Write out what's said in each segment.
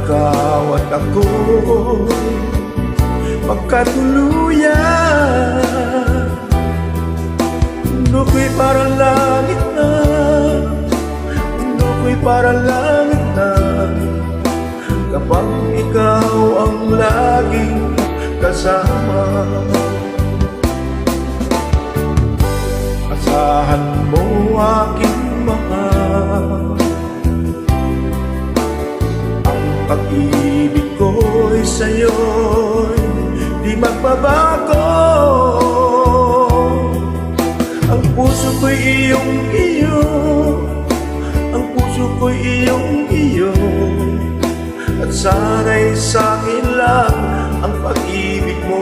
ikaw at ako magkatuluyan. Mundo ko'y parang langit na, mundo ko'y parang langit na, kapag ikaw ang laging kasama. Asahan mo aking mahal, ang pag-ibig ko'y sa'yo'y di magbabago. Ang puso ko'y iyong-iyo, ang puso ko'y iyong-iyo, at sana'y sa'kin lang ang pag-ibig mo.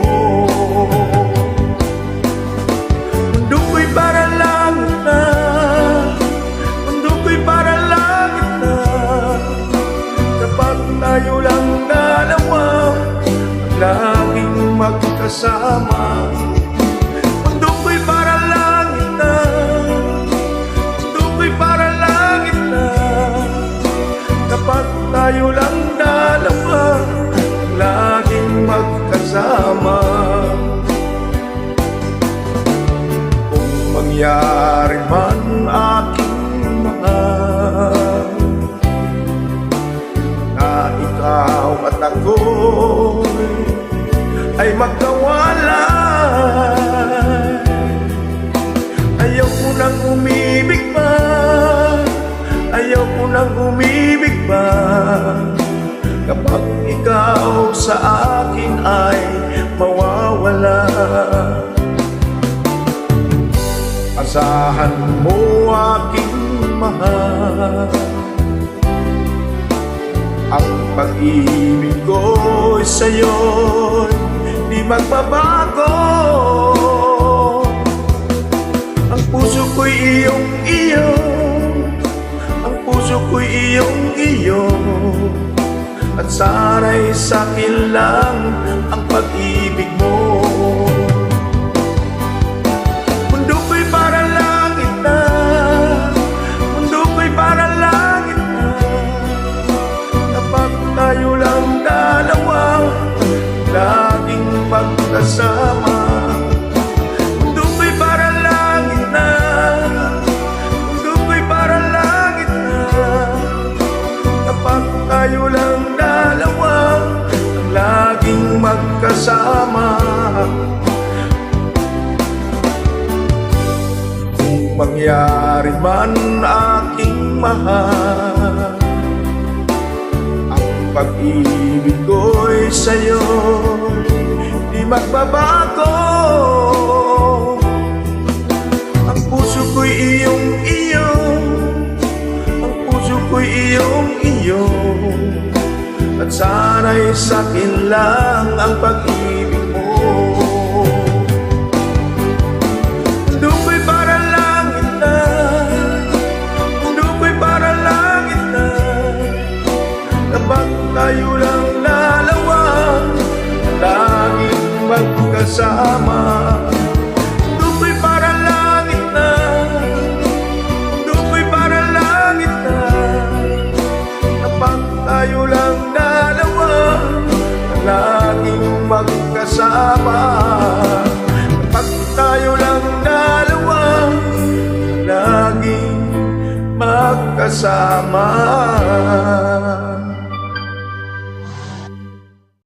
Mundo ko'y parang langit na, mundo ko'y parang langit na, kapag tayo lang dalawa, laging magkasama. Mundo ko'y parang langit na, mundo ko'y parang langit na, kapag tayo lang dalawa, laging magkasama. Kung mangyari man aking mahal, na ikaw at ako ay magkawalay, ayaw ko nang umibig pa, ayaw ko nang umibig pa, kapag ikaw sa akin ay mawawala. Asahan mo aking mahal, ang pag-ibig ko'y sa'yo'y di magbabago. Ang puso ko'y iyong-iyo, ang puso ko'y iyong-iyo, at sana'y sa'kin lang ang pag-ibig mo. Mundo ko'y parang langit na, mundo ko'y parang langit na, kapag tayo lang dalawa, laging magkasama. Mundo ko'y parang langit na, mundo ko'y parang langit na, kapag tayo lang dalawa, laging magkasama. Kung mangyari man aking mahal, ang pag-ibig ko'y sa'yo di magbabago. Ang puso ko'y iyong-iyo, ang puso ko'y iyong-iyo, at sana'y sa'kin lang ang pag-ibig mo. Mundo ko'y parang langit na, mundo ko'y parang langit na, kapag tayo lang dalawa, laging magkasama. Mundo ko'y parang langit na, mundo ko'y parang langit na, kapag tayo lang dalawa, laging magkasama. Kapag tayo lang dalawa, laging magkasama.